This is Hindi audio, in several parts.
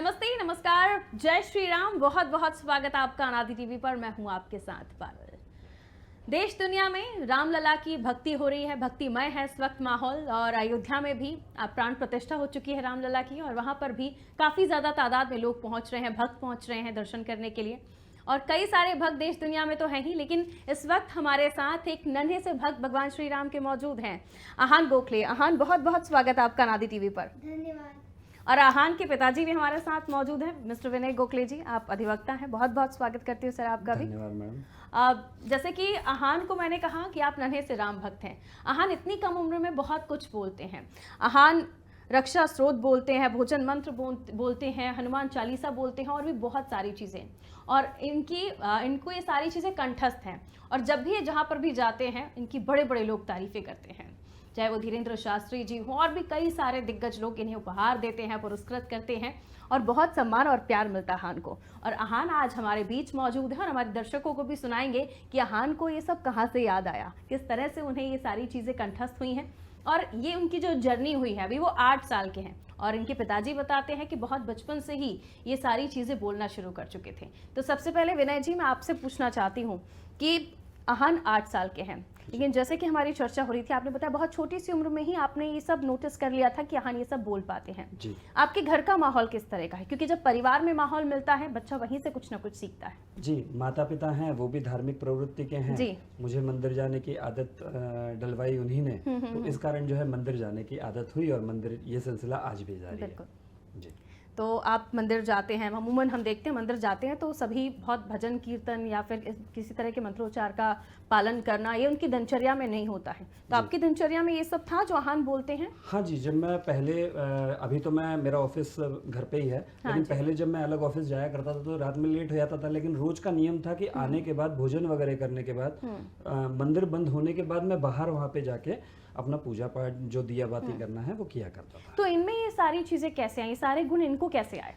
नमस्ते, नमस्कार, जय श्री राम। बहुत बहुत स्वागत आपका अनादि टीवी पर। मैं हूं आपके साथ पारुल। देश दुनिया में रामलला की भक्ति हो रही है, भक्तिमय है इस वक्त माहौल। और अयोध्या में भी प्राण प्रतिष्ठा हो चुकी है रामलला की, और वहां पर भी काफी ज्यादा तादाद में लोग पहुंच रहे हैं, भक्त पहुंच रहे हैं दर्शन करने के लिए। और कई सारे भक्त देश दुनिया में तो हैं ही, लेकिन इस वक्त हमारे साथ एक नन्हे से भक्त भगवान श्री राम के मौजूद हैं, आहान गोखले। आहान, बहुत बहुत स्वागत है आपका अनादि टीवी पर। धन्यवाद। और आहान के पिताजी भी हमारे साथ मौजूद हैं, मिस्टर विनय गोखले जी। आप अधिवक्ता हैं, बहुत बहुत स्वागत करती हूँ सर आपका भी। धन्यवाद मैडम। जैसे कि आहान को मैंने कहा कि आप नन्हे से राम भक्त हैं। आहान इतनी कम उम्र में बहुत कुछ बोलते हैं। आहान रक्षा स्रोत बोलते हैं, भोजन मंत्र बोलते हैं, हनुमान चालीसा बोलते हैं, और भी बहुत सारी चीज़ें। और इनको ये सारी चीज़ें कंठस्थ हैं। और जब भी ये जहाँ पर भी जाते हैं, इनकी बड़े बड़े लोग तारीफ़ें करते हैं, चाहे वो धीरेन्द्र शास्त्री जी हों, और भी कई सारे दिग्गज लोग इन्हें उपहार देते हैं, पुरस्कृत करते हैं, और बहुत सम्मान और प्यार मिलता है आहान को। और आहान आज हमारे बीच मौजूद है, और हमारे दर्शकों को भी सुनाएंगे कि आहान को ये सब कहाँ से याद आया, किस तरह से उन्हें ये सारी चीज़ें कंठस्थ हुई हैं, और ये उनकी जो जर्नी हुई है। अभी वो 8 साल के हैं, और इनके पिताजी बताते हैं कि बहुत बचपन से ही ये सारी चीज़ें बोलना शुरू कर चुके थे। तो सबसे पहले विनय जी, मैं आपसे पूछना चाहती हूँ कि आहान 8 साल के हैं, लेकिन जैसे कि हमारी चर्चा हो रही थी, आपने बताया बहुत छोटी सी उम्र में ही आपने ये सब नोटिस कर लिया था कि आहान ये सब बोल पाते हैं जी। आपके घर का माहौल किस तरह का है? क्योंकि जब परिवार में माहौल मिलता है, बच्चा वहीं से कुछ ना कुछ सीखता है। जी, माता पिता हैं, वो भी धार्मिक प्रवृत्ति के हैं जी। मुझे मंदिर जाने की आदत डलवाई उन्हीं ने, तो इस कारण जो है मंदिर जाने की आदत हुई, और मंदिर ये सिलसिला आज भी जारी है। बिल्कुल। जी। तो आप मंदिर जाते हैं, अमूमन हम देखते हैं मंदिर जाते हैं तो सभी बहुत भजन कीर्तन या फिर किसी तरह के मंत्रोच्चार का पालन करना, ये उनकी दिनचर्या में नहीं होता है। तो आपकी दिनचर्या में ये सब था जो आहान बोलते हैं? हाँ जी, जब मैं पहले अभी तो मेरा ऑफिस घर पे ही है, लेकिन पहले जब मैं अलग ऑफिस जाया करता था तो रात में लेट हो जाता था, लेकिन रोज का नियम था कि आने के बाद, भोजन वगैरह करने के बाद, मंदिर बंद होने के बाद मैं बाहर वहाँ पे जाके अपना पूजा पाठ जो दिया बाती करना है वो किया करता था। तो इनमें ये सारी चीजें कैसे आई, ये सारे गुण इनको कैसे आए?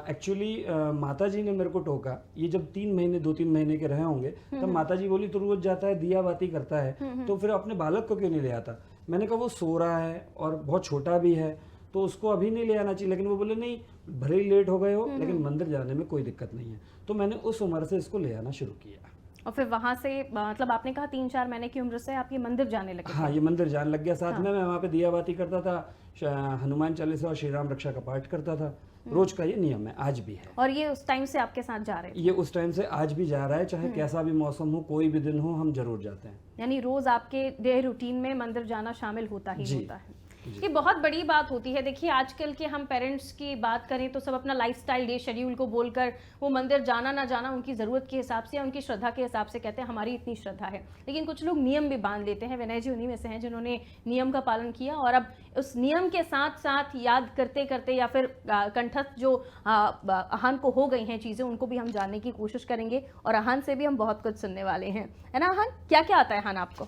एक्चुअली माता जी ने मेरे को टोका, ये जब 2-3 महीने के रहे होंगे, तब माता जी बोली तो रोज जाता है, दिया बाती करता है, तो फिर अपने बालक को क्यों नहीं ले आता? मैंने कहा वो सो रहा है और बहुत छोटा भी है, तो उसको अभी नहीं ले आना चाहिए। लेकिन वो बोले नहीं, भले ही लेट हो गए हो, लेकिन मंदिर जाने में कोई दिक्कत नहीं है। तो मैंने उस उम्र से इसको ले आना शुरू किया। और फिर वहां से मतलब आपने कहा 3-4 महीने की उम्र से आप ये मंदिर जाने लगे? हाँ, ये मंदिर जाने लग गया। साथ में मैं वहाँ पे दिया बाती करता था, हनुमान चालीसा और श्री राम रक्षा का पाठ करता था। रोज का ये नियम है, आज भी है। और ये उस टाइम से आपके साथ जा रहे हैं? ये उस टाइम से आज भी जा रहा है, चाहे कैसा भी मौसम हो, कोई भी दिन हो, हम जरूर जाते हैं। यानी रोज आपके डे रूटीन में मंदिर जाना शामिल होता ही होता है। जी। ये बहुत बड़ी बात होती है। देखिए, आजकल के हम पेरेंट्स की बात करें तो सब अपना लाइफस्टाइल डे शेड्यूल को बोलकर वो मंदिर जाना ना जाना उनकी ज़रूरत के हिसाब से या उनकी श्रद्धा के हिसाब से कहते हैं हमारी इतनी श्रद्धा है। लेकिन कुछ लोग नियम भी बांध लेते हैं। विनय जी उन्हीं में से हैं जिन्होंने नियम का पालन किया, और अब उस नियम के साथ साथ याद करते करते या फिर कंठस्थ जो आहान को हो गई हैं चीज़ें, उनको भी हम जानने की कोशिश करेंगे, और आहान से भी हम बहुत कुछ सुनने वाले हैं, है ना आहान? क्या क्या आता है आहान आपको?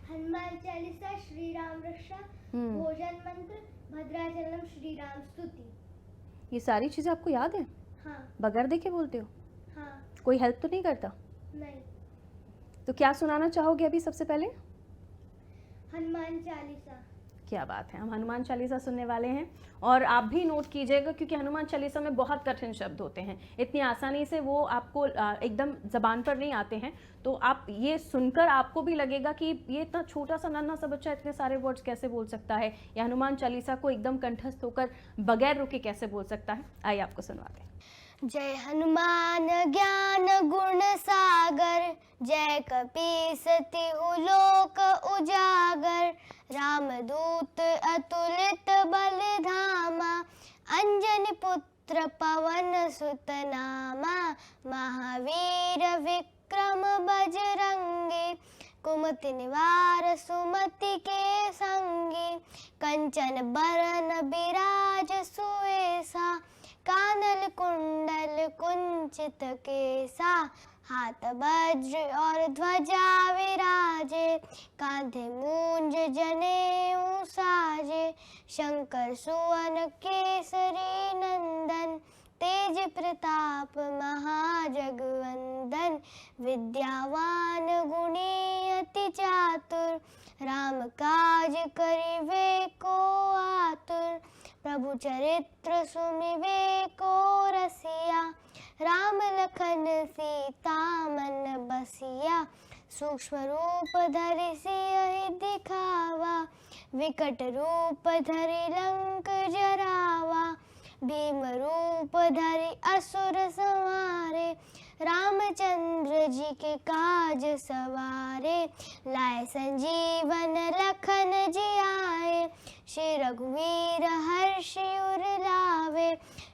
हनुमान चालीसा, श्री राम रक्षा, भोजन मंत्र, भद्राचलम, श्री राम स्तुति। ये सारी चीज़ें आपको याद है? हाँ। बगैर देखे बोलते हो? हाँ। कोई हेल्प तो नहीं करता? नहीं। तो क्या सुनाना चाहोगे अभी सबसे पहले? हनुमान चालीसा। क्या बात है, हम हनुमान चालीसा सुनने वाले हैं। और आप भी नोट कीजिएगा, क्योंकि हनुमान चालीसा में बहुत कठिन शब्द होते हैं, इतनी आसानी से वो आपको एकदम ज़बान पर नहीं आते हैं। तो आप ये सुनकर आपको भी लगेगा कि ये इतना छोटा सा नन्हा सा बच्चा इतने सारे वर्ड्स कैसे बोल सकता है, या हनुमान चालीसा को एकदम कंठस्थ होकर बगैर रुके कैसे बोल सकता है। आइए आपको सुनवाते हैं। जय हनुमान ज्ञान गुण सागर, जय कपीसति लोक उजागर, रामदूत अतुलित बल धामा, अंजनी पुत्र पवन सुत नामा, महावीर विक्रम बजरंगी, कुमति निवार सुमति के संगी, कंचन बरन बिराज सुवेसा, कानल कुंडल कुंचित केसा, हाथ वज्र और ध्वजा विराजे, कांधे मूंज जनेऊ साजे, शंकर सुवन केसरी नंदन, तेज प्रताप महाजगवंदन, विद्यावान गुणी अति चातुर, राम काज करिवे को आतुर, प्रभु चरित्र सुमिवेको रसिया, राम लखन सीता मन बसिया। सूक्ष्म रूप धरि सियहि दिखावा, विकट रूप धरि लंक जरावा। भीम रूप धरि असुर संहारे, रामचंद्र जी के काज सवारे। लाए संजीवन लखन जियाए, श्री रघुवीर हर्षि उर लावे।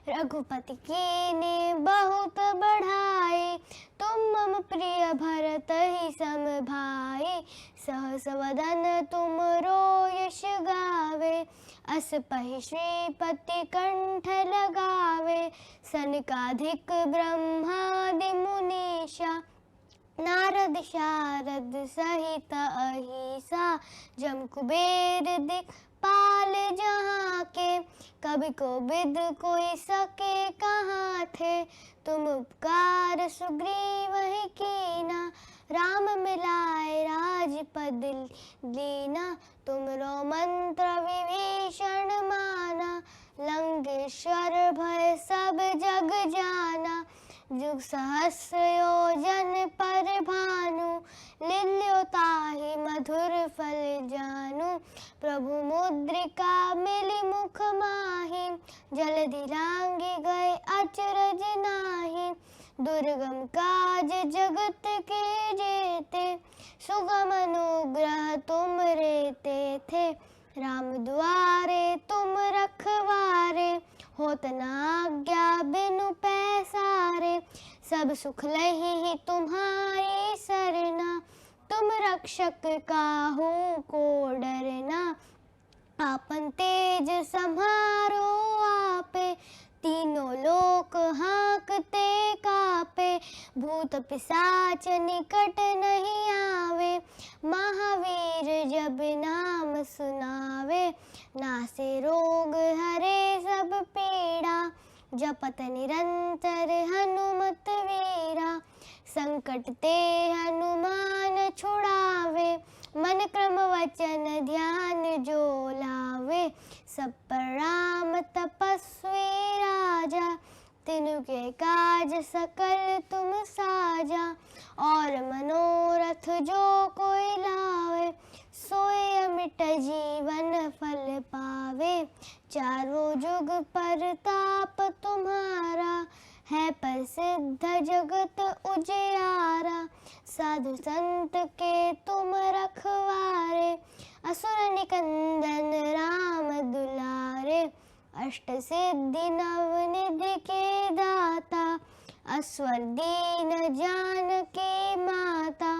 रघुपति कीन्ही बहुत बढ़ाई, तुम मम प्रिय भरत ही सम भाई। सहस वदन तुमरो यश गावे, अस पहि श्रीपति कंठ लगावे। सनकाधिक ब्रह्मादि मुनीषा, नारद शारद सहित अहिसा। जम कुबेर दिक्पाल जहाँ के, कभी कोविद कोई सके कहाँ थे। तुम उपकार सुग्रीव ही कीना, राम मिलाए राजपद दीना। तुमरो मंत्र विभीषण माना, लंकेश्वर भय सब जग जाना। जुग सहस्र योजन पर भानु, लील्यो ताहि मधुर फल जानू। प्रभु मुद्रिका मिली मुख माहि, जलधि लांघि गए अचरज नाहि। दुर्गम काज जगत के जेते, सुगम अनुग्रह तुम रे थे। राम दुआरे तुम रखवारे, होत न आज्ञा बिनु पैसारे। सब सुख लहि तुम्हारी सरना, तुम रक्षक काहू को डरना। आपन तेज सम्हारो आपे, तीनों लोक हाँकते कापे। भूत पिशाच निकट नहीं आवे, महावीर जब नाम सुनावे। नासे रोग हरे सब पीड़ा, जपत निरंतर हनुमत वीरा। संकट ते हनुमान छुड़ावे, मन क्रम वचन ध्यान जो लावे। सब पर राम तपस्वी राजा, तिनु के काज सकल तुम साजा। और मनोरथ जो कोई लावे, सोई अमिट जीवन फल पावे। चारों जुग परताप तुम्हारा, है प्रसिद्ध जगत उजियारा। साधु संत के तुम रखवारे, असुर निकंदन राम दुलारे। अष्ट सिद्धि नव निधि के दाता, अस्वर दीन जानकी माता।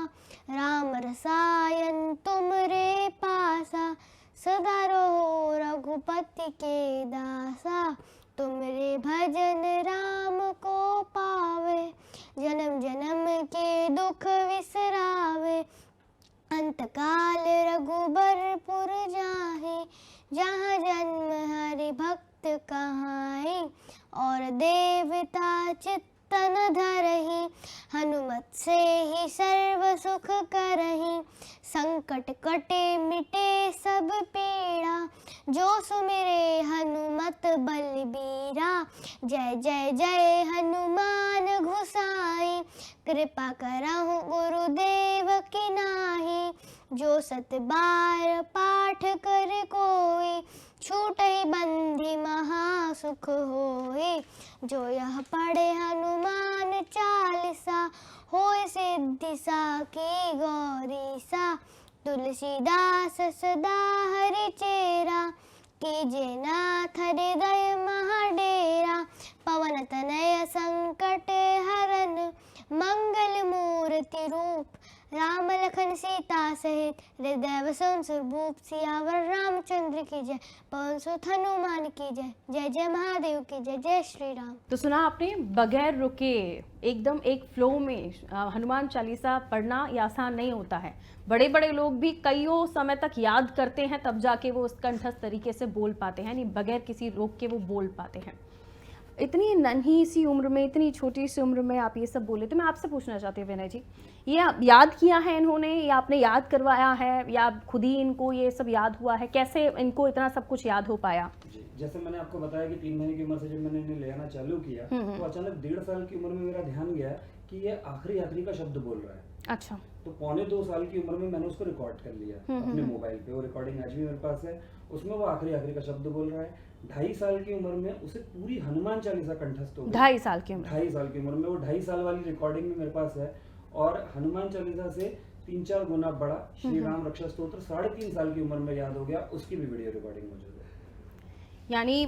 राम रसायन तुम रे पासा, सदा रहो रघुपति के दासा। तुमरे भजन राम को पावे, जन्म जन्म के दुख विसरावे। अंतकाल रघुबरपुर जाहि, जहाँ जन्म हरि भक्त कहाई। और देवता चित्तन धरहि, हनुमत से ही सर्व सुख करहि। संकट कटे मिटे सब पीड़ा, जो सुमिरे हनुमत बलबीरा। जय जय जय हनुमान गोसाई, कृपा करहु गुरुदेव की नाहि। जो सत बार पाठ कर कोई, छूटहि बंधि महा सुख होई। जो यह पढ़े हनुमान चालीसा, होय सिद्धि साखी गौरीसा। तुलसीदास सदा हरि चेरा, कीजे नाथ हृदय महाडेरा। पवन तनय संकट हरन, मंगल मूर्ति रूप। राम लखन सीता सहित, हृदय बसवन सुरभूप। सियावर रामचंद्र की जय, पवन सुत हनुमान की जय। जय जय महादेव की जय, जय श्री राम। तो सुना आपने, बगैर रुके एकदम एक फ्लो में हनुमान चालीसा पढ़ना ये आसान नहीं होता है। बड़े बड़े लोग भी कईयों समय तक याद करते हैं, तब जाके वो उस कंठस्थ तरीके से बोल पाते हैं, नहीं बगैर किसी रोक के वो बोल पाते हैं। इतनी नन्ही सी उम्र में, इतनी छोटी सी उम्र में आप ये सब बोले, तो मैं आपसे पूछना चाहती हूँ विनय जी, ये याद किया है इन्होंने, या आपने याद करवाया है, या खुद ही इनको ये सब याद हुआ है? कैसे इनको इतना सब कुछ याद हो पाया? जैसे मैंने आपको बताया कि 3 महीने की उम्र से जब मैंने इन्हें ले आना चालू किया तो अचानक 1.5 साल की उम्र में मेरा ध्यान गया कि ये आखिरी का शब्द बोल रहा है। अच्छा। तो 1.25 साल की उम्र में मैंने उसको रिकॉर्ड कर लिया अपने मोबाइल पे। वो रिकॉर्डिंग आज भी मेरे पास है। उसमें वो आखिरी का शब्द बोल रहा है। 2.5 साल की उम्र में उसे पूरी हनुमान चालीसा कंठस्थ हो गई। 2.5 साल की उम्र 2.5 साल की उम्र में वो 2.5 साल वाली रिकॉर्डिंग भी मेरे पास है। और हनुमान चालीसा से 3-4 गुना बड़ा श्री राम रक्षा स्तोत्र 3.5 साल की उम्र में याद हो गया, उसकी भी वीडियो रिकॉर्डिंग मौजूद है। यानी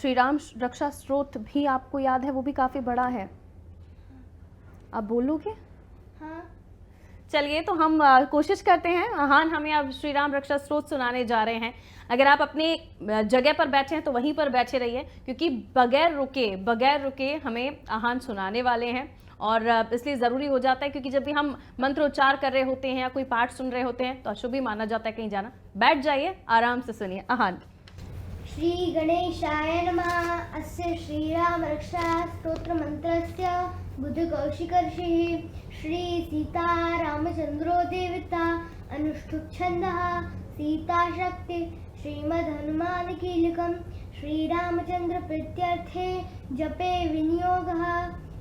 श्री राम रक्षा स्तोत्र भी आपको याद है, वो भी काफी बड़ा है। आप बोलोगे? हाँ। चलिए तो हम कोशिश करते हैं। आहान हमें अब श्री राम रक्षा स्तोत्र सुनाने जा रहे हैं। अगर आप अपनी जगह पर बैठे हैं तो वहीं पर बैठे रहिए, क्योंकि बगैर रुके हमें आहान सुनाने वाले हैं। और इसलिए ज़रूरी हो जाता है, क्योंकि जब भी हम मंत्र उच्चार कर रहे होते हैं या कोई पाठ सुन रहे होते हैं तो अशुभ ही माना जाता है कहीं जाना। बैठ जाइए, आराम से सुनिए। आहान। श्री गणेशाय नमः। अस्य श्रीराम रक्षा स्तोत्र मंत्रस्य बुधकौशिकर्षिः श्री सीता रामचंद्रो देवता अनुष्ठुप छन्दः सीता शक्ति श्रीमद् हनुमान कीलकं श्रीरामचंद्र प्रीत्यर्थे जपे विनियोगः।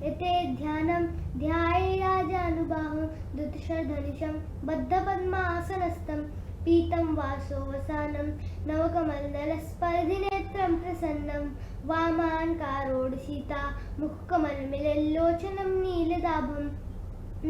एते ध्यानं ध्याये राजानुबाहुं दुतशरधनिशं बद्धपद्मासनस्थं पीतं वासोवसानं नवकमलदलस्पर्धिनेत्रं प्रसन्नं वामान्कारोडसीता मुखकमलमिलल्लोचनं नीलदाभं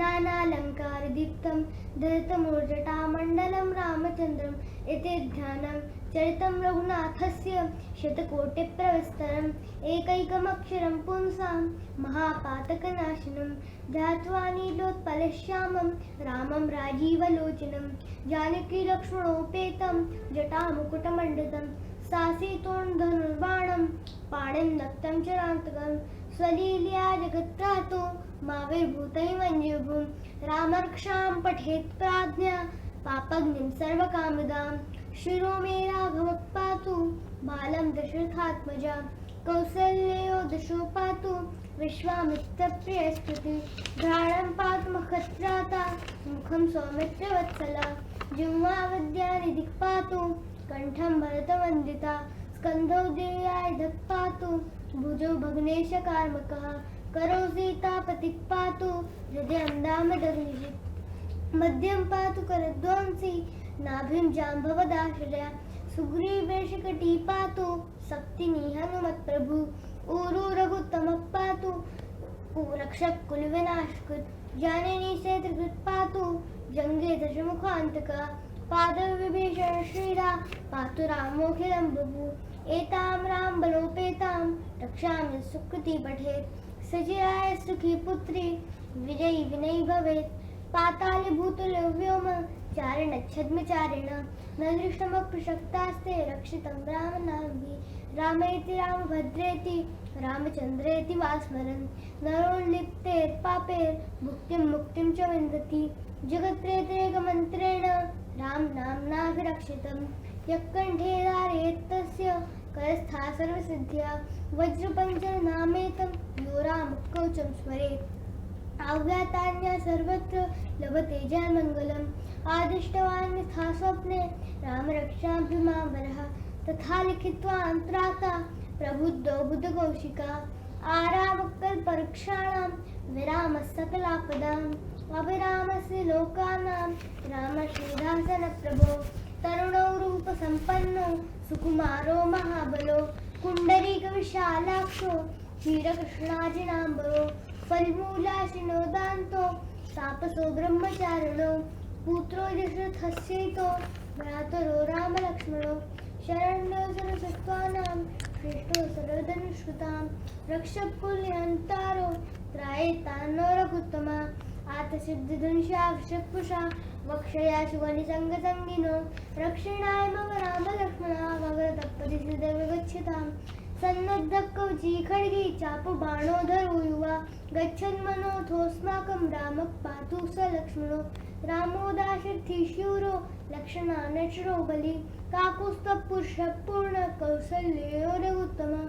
नानालङ्कारदीप्तं धृतमूर्जटामण्डलं रामचन्द्रम्। एते ध्यानं चरितं रघुनाथस्य शतकोटिप्रविस्तरम् एकैकमक्षरं पुंसां महापातकनाशनं ध्यात्वा नीलोत्पलश्यामं रामं राजीवलोचनं जानकीलक्ष्मणोपेतं जटामुकुटमण्डितं सासीतोर्धनुर्बाणं पाणिं नक्तं चरान्तकं स्वलीलया जगत्त्रातो माविर्भूतैमञ्जुभुं रामरक्षां पठेत् प्राज्ञा पापग्निं सर्वकामदां शिरो मे राघवः पातु बालं दशरथात्मजा कौसल्यो दशो पातु विश्वामित्रप्रियस्तुति घ्राणं पातु मखत्राता मुखं सौमित्रवत्सला जिह्वा विद्यानिधिः पातु कंठं भरतवन्दिता स्कन्धौ देव्यायुधः पातु भुजौ भग्नेशकार्मकः करौ सीतापतिः पातु हृदयं दामदग्निजित् मध्यं पातु करध्वंसी नाभिं जाम्भवदाश्रया सुग्रीवेशकटी पातु शक्तिनी हनुमत्प्रभु ऊरु रघुत्तमः पातु रक्षक कुलविनाशकृत् जाननी सेतृकृत् पातु जङ्गे दशमुखान्तका पादविभीषण श्रीरा पातु रामोऽखिलं बभूव एतां रामबलोपेतां रक्षामि सुकृती पठेत् सचिराय सुखी पुत्री विजयी विनयी भवेत् पाताले भूतले व्योम चारिणच्छद्मचारिण न दृष्टमप्रशक्तास्ते रक्षितं रामनामभिः रामेति रामभद्रेति रामचन्द्रेति वा स्मरन् नरोल्लिप्तेर्पापेर्भुक्तिं मुक्तिं च विन्दति जगत्रेतैकमन्त्रेण राम नाम्नाभिरक्षितं यः कण्ठे धारयेत्तस्य करस्था सर्वसिद्ध्या वज्रपञ्चनामेतं यो रामकवचं स्मरेत् अव्यातान्या सर्वत्र लभते जयमङ्गलम् आदिष्टवान् यथा स्वप्ने रामरक्षाभिमावरः तथा लिखित्वा अन्तराता प्रबुद्धो बुधकौशिका आरामकल्पवृक्षाणां विरामः सकलापदाम् अभिरामस्य लोकानां राम श्रीदासनप्रभो तरुणौ रूपसम्पन्नो सुकुमारो महाबलो कुण्डरीकविशालाक्षो क्षीरकृष्णाजिनाम्बरो फल्मूलाशिनोदान्तो तापसो ब्रह्मचारिणो पुत्रो दशरथस्यैतो भ्रातरो रामलक्ष्मणो शरण्यो सर्वसत्त्वानां श्रेष्ठो सर्वधनुष्कृतां रक्षकुल्यन्तारो त्रायेतान्नो रघुत्तमा आतसिद्धधनुषाक्षपुषा वक्षया शुभनिसङ्गसङ्गिनो रक्षणाय मम रामलक्ष्मणा वग्रतपदि गच्छताम् सन्नद्धकवची खड्गी चापबाणोधरो युवा गच्छन्मनोऽथोऽस्माकं रामः पातु स लक्ष्मणो रामो दाशरथी शूरो लक्षणानश्रो बलि काकुत्स्थपुरुषः पूर्ण कौसल्यो रघुत्तमा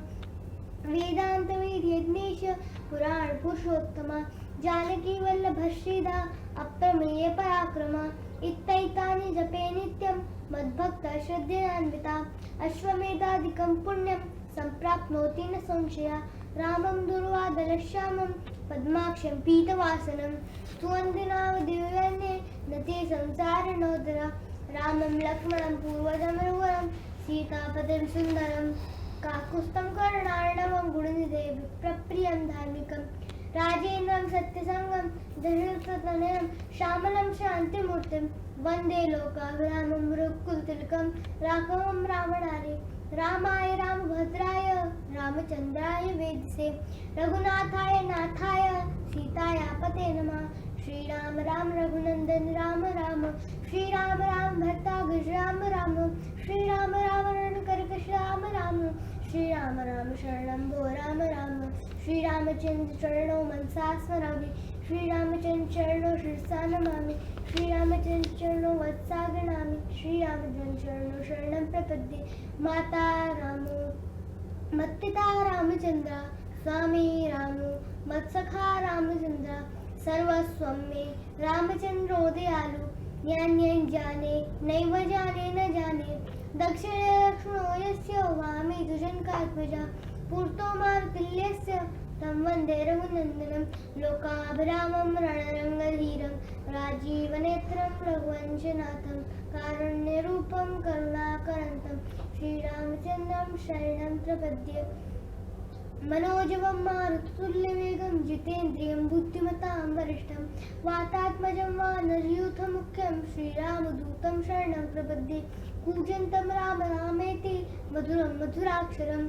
वेदान्तवेद्यज्ञेश पुराणपुरुषोत्तमा जानकी वल्लभ श्रीधा अप्रमेय पराक्रमा इत्यैतानि जपे नित्यं मद्भक्ता श्रद्धेनान्विता अश्वमेधादिकं पुण्यं सम्प्राप्नोति न संशया रामं दुर्वादलश्यामं पद्माक्षं पीतवासनं सुवन्दनावदिव्यन्ये न ते संसारनोदरा रामं लक्ष्मणं पूर्वजं रघुवरं सीतापतिं सुन्दरं काकुत्स्थं कर्णार्णवं गुणनिधे विप्रप्रियं धार्मिकं राजेन्द्रं सत्यसङ्गं दशरथतनयं श्यामलं शान्तिमूर्तिं वन्दे लोकाभिरामं रघुकुलतिलकं राघवं रावणारे रामाय रामभद्राय रामचन्द्राय वेदसे रघुनाथाय नाथाय सीताया पते नमः श्रीराम राम रघुनंदन राम राम श्रीराम राम भर्ता गज राम राम श्रीराम राम रणकर्कश राम राम श्रीराम राम शरणं भो राम राम श्रीरामचंद्र चरणों मनसा स्मरामि श्रीरामचंद्र चरणों शिरसा नमामि श्रीरामचंद्र चरणों वत्सा गणामि श्रीरामचंद्र चरणों शरणं प्रपद्ये माता रामो मत्पिता रामचंद्र स्वामी रामो मत्सखा रामचंद्र सर्वस्वं मे रामचंद्रो दयालु ज्ञान्यं जाने नैव जाने न जाने दक्षिणे दक्षिणो यस्य वामे दुजनकात्मजा पूर्तो मारुतिल्यस्य तं वन्दे रघुनन्दनं लोकाभिरामं रणरङ्गधीरं राजीवनेत्रं रघुवंशनाथं कारुण्यरूपं करुणाकरन्तं श्रीरामचन्द्रं शरणं प्रपद्ये मनोजवं मारुततुल्यवेगं जितेन्द्रियं बुद्धिमतां वरिष्ठं वातात्मजं वानरयूथमुख्यं श्रीरामदूतं शरणं प्रपद्ये कूजन्तं राम रामेति मधुरं मधुराक्षरम्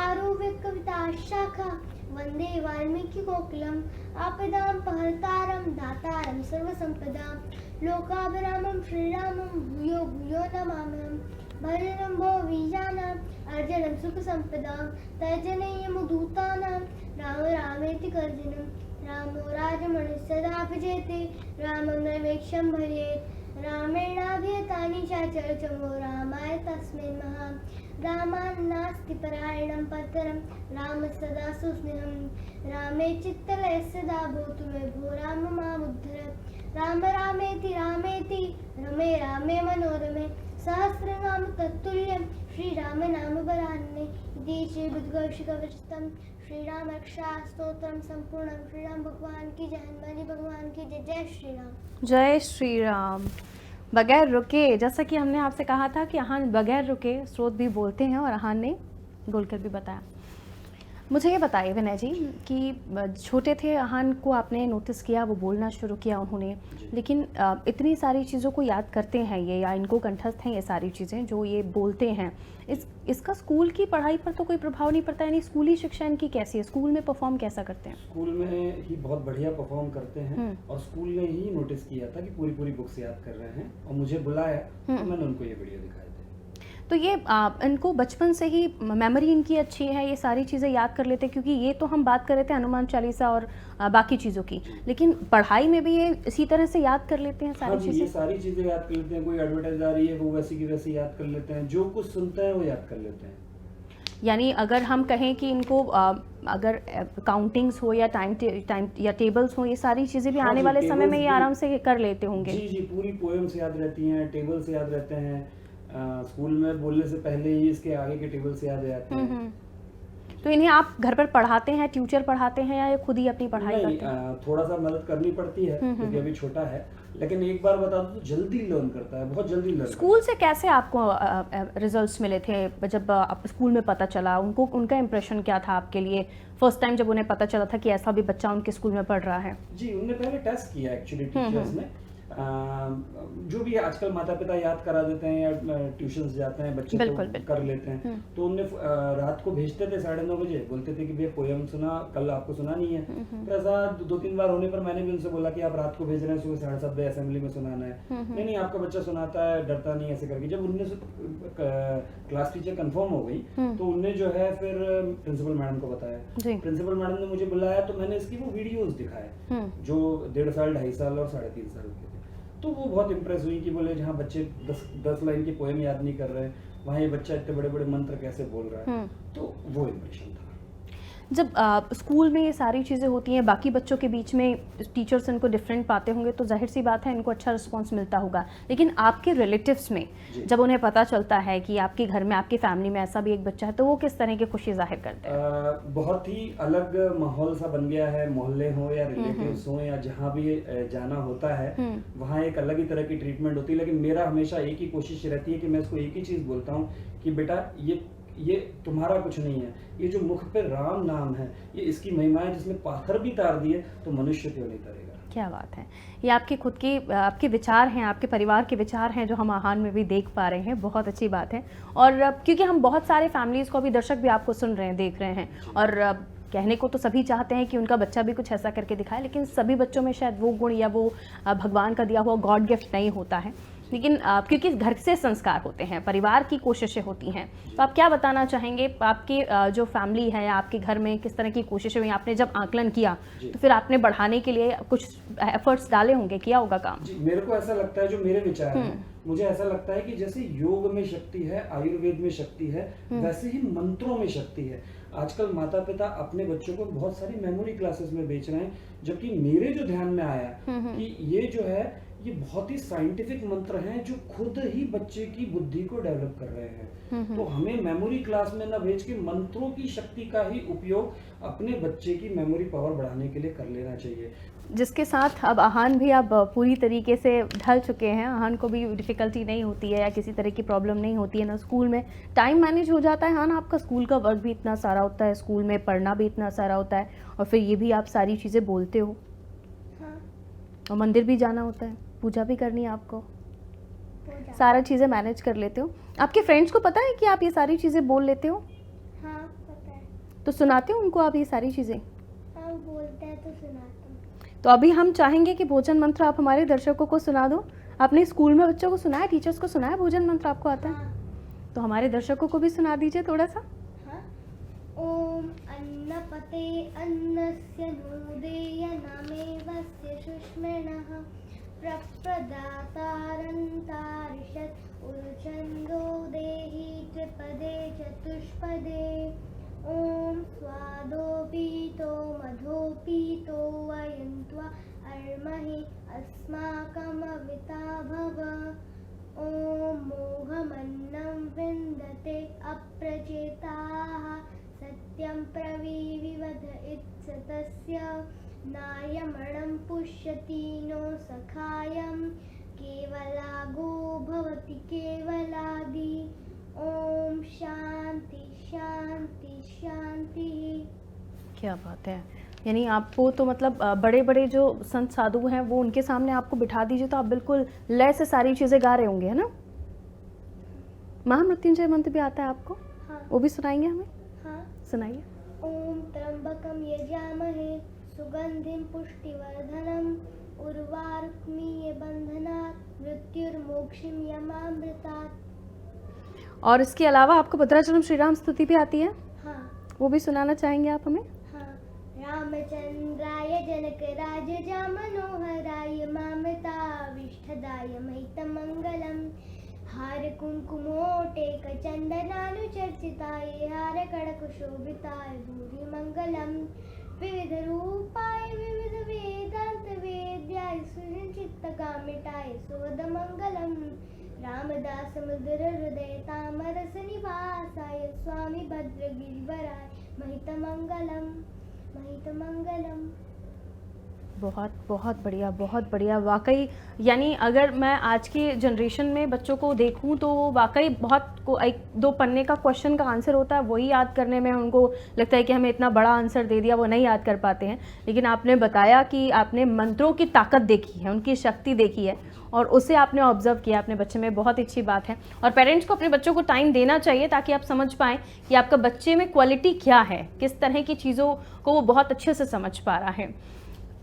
आरुह्य कविताशाखा वन्दे वाल्मीकिकोकिलम् आपदामपहर्तारं दातारं सर्वसम्पदां लोकाभिरामं श्रीरामं भूयो भूयो नमाम्यहम् भजनं भो बीजानाम् अर्जनं सुखसम्पदां तर्जनीयमुदूतानां राम रामेति गर्जनं रामो राजमणिः सदा भजेते रामं नैवेक्ष्यं भजेत् रामेणाभिहतानि च चर्चमो रामाय तस्मै महान् रामान्नास्ति परायणं परतरं राम सदा सुस्नेहं रामे चित्तलयः सदा भवतु मे भो राम मामुद्धर राम रामेति रामेति रमे रामे मनोरमे सहस्रनाम तत्तुल्यं श्रीराम नाम वरान्ये इति श्रीबुद्धिकौशिकविरचितं श्रीराम रक्षा स्तोत्रं संपूर्णं श्रीराम भगवान की जय हनुमान भगवान की जय जय श्री राम जय श्री राम। बगैर रुके, जैसा कि हमने आपसे कहा था कि आहान बगैर रुके स्रोत भी बोलते हैं और आहान ने बोलकर भी बताया। मुझे ये बताइए विनय जी कि छोटे थे आहान को आपने नोटिस किया, वो बोलना शुरू किया उन्होंने, लेकिन इतनी सारी चीज़ों को याद करते हैं ये या इनको कंठस्थ हैं ये सारी चीज़ें जो ये बोलते हैं, इसका स्कूल की पढ़ाई पर तो कोई प्रभाव नहीं पड़ता, यानी स्कूली शिक्षा इनकी कैसी है, स्कूल में परफॉर्म कैसा करते हैं? स्कूल में ही बहुत बढ़िया परफॉर्म करते हैं और स्कूल ने ही नोटिस किया था कि पूरी पूरी बुक्स याद कर रहे हैं और मुझे बुलाया तो मैंने उनको ये वीडियो दिखाए थे। तो ये इनको बचपन से ही मेमोरी इनकी अच्छी है, ये सारी चीज़ें याद कर लेते हैं, क्योंकि ये तो हम बात कर रहे थे हनुमान चालीसा और बाकी चीज़ों की, लेकिन पढ़ाई में भी ये इसी तरह से याद कर लेते हैं सारी चीज़ें। ये सारी चीज़ें याद कर लेते हैं, कोई एडवर्टाइज आ रही है वो वैसी की वैसी याद कर लेते हैं, जो कुछ सुनते हैं वो याद कर लेते हैं। यानी अगर हम कहें कि इनको अगर काउंटिंग्स हो या टाइम या टेबल्स हो, ये सारी चीज़ें भी आने वाले समय में ये आराम से कर लेते होंगे। जी जी, पूरी पोएम्स याद रहती हैं, टेबल्स याद रहते हैं, स्कूल में बोलने से पहले ही इसके आगे के टेबल्स याद जाते हैं। तो इन्हें आप घर पर पढ़ाते हैं, ट्यूटर पढ़ाते हैं या ये खुद ही अपनी पढ़ाई करते हैं? थोड़ा सा मदद करनी पड़ती है क्योंकि अभी छोटा है, लेकिन एक बार बता दो तो जल्दी लर्न करता है, बहुत जल्दी लर्न। स्कूल से कैसे आपको रिजल्ट्स मिले थे, जब आप स्कूल में पता चला उनको, उनका इम्प्रेशन क्या था आपके लिए फर्स्ट टाइम जब उन्हें पता चला था कि ऐसा भी बच्चा उनके स्कूल में पढ़ रहा है? जी, उनने पहले टेस्ट किया एक्चुअली टीचर्स ने, जो भी आजकल माता पिता याद करा देते हैं या ट्यूशंस जाते हैं बच्चे तो कर लेते हैं, तो उनने रात को भेजते थे 9:30 बजे, बोलते थे कि भैया पोयम सुना, कल आपको सुनानी है। तो ऐसा 2-3 बार होने पर मैंने भी उनसे बोला कि आप रात को भेज रहे हैं, सुबह 7:30 बजे असेंबली में सुनाना है। नहीं आपका बच्चा सुनाता है, डरता नहीं, ऐसे करके जब उनने क्लास टीचर कंफर्म हो गई तो उनने जो है फिर प्रिंसिपल मैडम को बताया। प्रिंसिपल मैडम ने मुझे बुलाया तो मैंने इसकी वो वीडियोस दिखाए जो 1.5 साल 2.5 साल और 3.5 साल के, तो वो बहुत इम्प्रेस हुई कि बोले जहाँ बच्चे 10 लाइन की पोएम याद नहीं कर रहे, वहाँ ये बच्चा इतने बड़े बड़े मंत्र कैसे बोल रहा है, तो वो इम्प्रेशन था। जब स्कूल में ये सारी चीज़ें होती हैं, बाकी बच्चों के बीच में टीचर्स इनको डिफरेंट पाते होंगे, तो जाहिर सी बात है इनको अच्छा रिस्पांस मिलता होगा। लेकिन आपके रिलेटिव्स में जब उन्हें पता चलता है कि आपके घर में, आपकी फैमिली में ऐसा भी एक बच्चा है, तो वो किस तरह की खुशी जाहिर करते हैं? बहुत ही अलग माहौल सा बन गया है। मोहल्ले हो या रिलेटिव्स हो या जहाँ भी जाना होता है, वहाँ एक अलग ही तरह की ट्रीटमेंट होती है। लेकिन मेरा हमेशा एक ही कोशिश रहती है कि मैं इसको एक ही चीज़ बोलता हूँ कि बेटा ये तुम्हारा कुछ नहीं है, ये जो मुख पे राम नाम है, ये इसकी महिमा है। जिसने पाथर भी तार दिए तो मनुष्य क्यों नहीं तरेगा। क्या बात है। ये आपकी खुद की आपके विचार हैं, आपके परिवार के विचार हैं, जो हम आहान में भी देख पा रहे हैं। बहुत अच्छी बात है। और क्योंकि हम बहुत सारे फैमिलीज़ को, अभी दर्शक भी आपको सुन रहे हैं, देख रहे हैं, और कहने को तो सभी चाहते हैं कि उनका बच्चा भी कुछ ऐसा करके दिखाए, लेकिन सभी बच्चों में शायद वो गुण या वो भगवान का दिया हुआ गॉड गिफ्ट नहीं होता है। लेकिन क्योंकि घर से संस्कार होते हैं, परिवार की कोशिशें होती हैं, तो आप क्या बताना चाहेंगे? आपकी जो फैमिली है या आपके घर में किस तरह की कोशिशें हुई? आपने जब आकलन किया तो फिर आपने बढ़ाने के लिए कुछ एफर्ट्स डाले होंगे, किया होगा काम? जी, मेरे को ऐसा लगता है, जो मेरे विचार हैं, मुझे ऐसा लगता है कि जैसे योग में शक्ति है, आयुर्वेद में शक्ति है, वैसे ही मंत्रों में शक्ति है। आजकल माता पिता अपने बच्चों को बहुत सारी मेमोरी क्लासेस में बेच रहे हैं, जबकि मेरे जो ध्यान में आया कि ये जो है, ये बहुत ही साइंटिफिक मंत्र हैं जो खुद ही बच्चे की बुद्धि को डेवलप कर रहे हैं। तो हमें मेमोरी क्लास में ना भेज के मंत्रों की शक्ति का ही उपयोग अपने बच्चे की मेमोरी पावर बढ़ाने के लिए कर लेना चाहिए। जिसके साथ अब आहान भी अब पूरी तरीके से ढल चुके हैं। आहान को भी डिफ़िकल्टी नहीं होती है या किसी तरह की प्रॉब्लम नहीं होती है ना। स्कूल में टाइम मैनेज हो जाता है। हाँ, आपका स्कूल का वर्क भी इतना सारा होता है, स्कूल में पढ़ना भी इतना सारा होता है, और फिर ये भी आप सारी चीज़ें बोलते हो। हाँ। और मंदिर भी जाना होता है, पूजा भी करनी है आपको, सारा चीज़ें मैनेज कर लेते हो। आपके फ्रेंड्स को पता है कि आप ये सारी चीज़ें बोल लेते हो? हाँ, पता है। तो सुनाते हो उनको आप ये सारी चीज़ें? हाँ, बोलते हैं तो सुनाता हूँ। तो अभी हम चाहेंगे कि भोजन मंत्र आप हमारे दर्शकों को सुना दो। आपने स्कूल में बच्चों को सुनाया, टीचर्स को सुनाया, भोजन मंत्र आपको आता है? हाँ। तो हमारे दर्शकों को भी सुना दीजिए थोड़ा सा। हाँ। ओम अन्नपते अन्नस्य नोदेय नामेवस्य सुष्मिणः प्रप्रदातारन्तारिषत् उरुचन्दो देहि त्रिपदे चतुष्पदे। ओम स्वादोपीतो मधोपीतो वयन्त्वा अर्महि अस्माकमविता भव। ओम मोहमन्नं विन्दते अप्रचेताः सत्यं प्रविविवद इत्सतस्य नायमणं पुष्यति नो सखायं केवलागो भवति केवलादि। ओम शांति शांति शांति। क्या बात है। यानी आपको तो मतलब बड़े बड़े जो संत साधु हैं वो उनके सामने आपको बिठा दीजिए तो आप बिल्कुल लय से सारी चीज़ें गा रहे होंगे, है ना? महामृत्युंजय मंत्र भी आता है आपको? हाँ। वो भी सुनाएंगे हमें? हाँ। सुनाइए। ओम त्र्यंबकं यजामहे सुगंधिं पुष्टिवर्धनम् उर्वारुक्मीय बंधनात् मृत्युर्मोक्षं यमामृतात्। और इसके अलावा आपको भद्राचलम श्री राम स्तुति भी आती है? हाँ। वो भी सुनाना चाहेंगे आप हमें? हाँ। रामचंद्राय जनकराज मनोहराय मामृताविष्ठदाय महितमंगलम् हार कुंकुमोटेक चंदनानुचर्चिताय हार कड़कशोभिताय भूरि मंगलम् विविध रूपाय विविध वेदांत वेद्याय सुचित्तकामिताय सोद मंगलम् रामदास मधुर हृदय तामरस निवासाय स्वामी भद्रगिरिवराय महितमंगलम् महितमंगलम्। बहुत बहुत बढ़िया, बहुत बढ़िया। वाकई यानी अगर मैं आज की जनरेशन में बच्चों को देखूं तो वाकई बहुत को एक दो पन्ने का क्वेश्चन का आंसर होता है, वही याद करने में उनको लगता है कि हमें इतना बड़ा आंसर दे दिया, वो नहीं याद कर पाते हैं। लेकिन आपने बताया कि आपने मंत्रों की ताकत देखी है, उनकी शक्ति देखी है और उसे आपने ऑब्जर्व किया अपने बच्चे में। बहुत अच्छी बात है। और पेरेंट्स को अपने बच्चों को टाइम देना चाहिए ताकि आप समझ पाएँ कि आपका बच्चे में क्वालिटी क्या है, किस तरह की चीज़ों को वो बहुत अच्छे से समझ पा रहा है।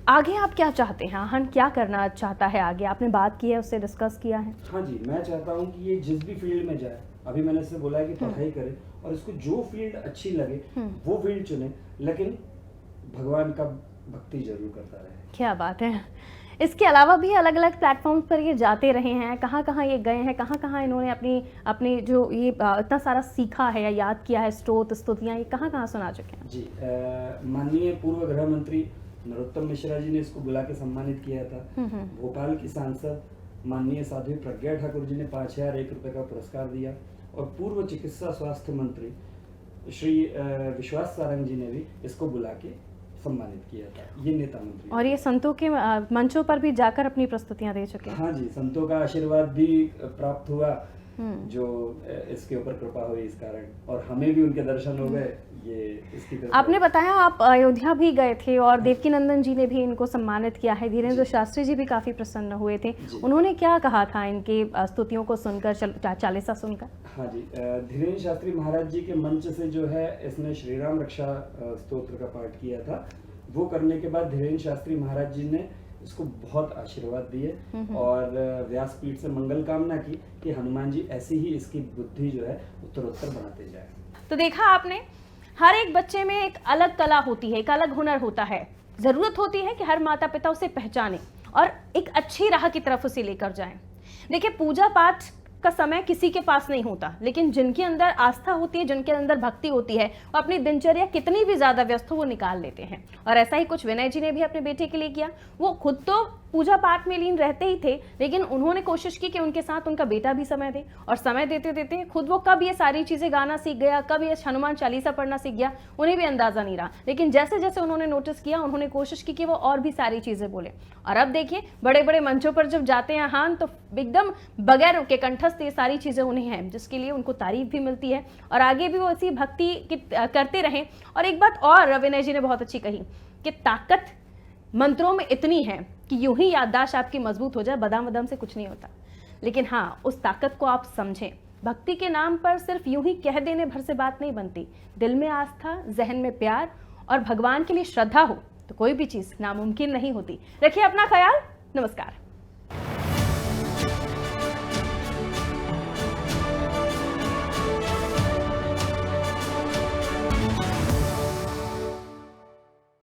आगे आप क्या चाहते हैं? आहान क्या करना चाहता है आगे? आपने बात की है, उससे डिस्कस किया है? हाँ जी, मैं चाहता हूँ कि ये जिस भी फील्ड में जाए, अभी मैंने इससे बोला है कि पढ़ाई करे और इसको जो फील्ड अच्छी लगे वो फील्ड चुने, लेकिन भगवान का भक्ति जरूर करता रहे। क्या बात है। इसके अलावा भी अलग अलग प्लेटफॉर्म पर ये जाते रहे हैं, कहाँ कहाँ ये गए हैं, कहाँ कहाँ इन्होंने अपनी अपनी जो ये इतना सारा सीखा है या याद किया है, स्त्रोत स्तुतियाँ, ये कहाँ कहाँ सुना चुके हैं? जी, माननीय पूर्व गृह मंत्री नरोत्तम मिश्रा जी ने इसको बुला के सम्मानित किया था। भोपाल की सांसद माननीय साध्वी प्रज्ञा ठाकुर जी ने 5,001 रुपए का पुरस्कार दिया, और पूर्व चिकित्सा स्वास्थ्य मंत्री श्री विश्वास सारंग जी ने भी इसको बुला के सम्मानित किया था, ये नेता मंत्री। और ये संतों के मंचों पर भी जाकर अपनी प्रस्तुतियां दे चुके हैं। हाँ जी, संतों का आशीर्वाद भी प्राप्त हुआ, जो इसके ऊपर कृपा हुई इस कारण, और हमें भी उनके दर्शन हो गए, ये इसकी कृपा। आपने बताया आप अयोध्या भी गए थे और देवकी नंदन जी ने भी इनको सम्मानित किया है, धीरेन्द्र शास्त्री जी भी काफी प्रसन्न हुए थे, उन्होंने क्या कहा था इनके स्तुतियों को सुनकर, चालीसा सुनकर? हाँ जी, धीरेन्द्र शास्त्री महाराज जी के मंच से जो है इसने श्री राम रक्षा स्तोत्र का पाठ किया था। वो करने के बाद धीरेन्द्र शास्त्री महाराज जी ने इसको बहुत आशीर्वाद दिए और व्यासपीठ से मंगल कामना की कि हनुमान जी ऐसी ही इसकी बुद्धि जो है उत्तरोत्तर बढ़ाते जाए। तो देखा आपने, हर एक बच्चे में एक अलग कला होती है, एक अलग हुनर होता है, जरूरत होती है कि हर माता पिता उसे पहचाने और एक अच्छी राह की तरफ उसे लेकर जाएं। देखिए, पूजा पाठ का समय किसी के पास नहीं होता, लेकिन जिनके अंदर आस्था होती है, जिनके अंदर भक्ति होती है, वो अपनी दिनचर्या कितनी भी ज्यादा व्यस्त हो वो निकाल लेते हैं। और ऐसा ही कुछ विनय जी ने भी अपने बेटे के लिए किया। वो खुद तो पूजा पाठ में लीन रहते ही थे, लेकिन उन्होंने कोशिश की कि उनके साथ उनका बेटा भी समय दे, और समय देते देते खुद वो कब ये सारी चीजें गाना सीख गया, कब ये हनुमान चालीसा पढ़ना सीख गया, उन्हें भी अंदाजा नहीं रहा। लेकिन जैसे जैसे उन्होंने नोटिस किया, उन्होंने कोशिश की कि वो और भी सारी चीजें बोले, और अब देखिए बड़े बड़े मंचों पर जब जाते हैं हान, तो एकदम बगैर उनके कंठस्थ ये सारी चीजें उन्हें हैं, जिसके लिए उनको तारीफ भी मिलती है, और आगे भी वो ऐसी भक्ति करते रहें। और एक बात और विनय जी ने बहुत अच्छी कही कि ताकत मंत्रों में इतनी है कि यूं ही याददाश्त आपकी मजबूत हो जाए, बादाम वादाम से कुछ नहीं होता, लेकिन हाँ, उस ताकत को आप समझें। भक्ति के नाम पर सिर्फ यूं ही कह देने भर से बात नहीं बनती, दिल में आस्था, जहन में प्यार और भगवान के लिए श्रद्धा हो तो कोई भी चीज नामुमकिन नहीं होती। रखिए अपना ख्याल, नमस्कार।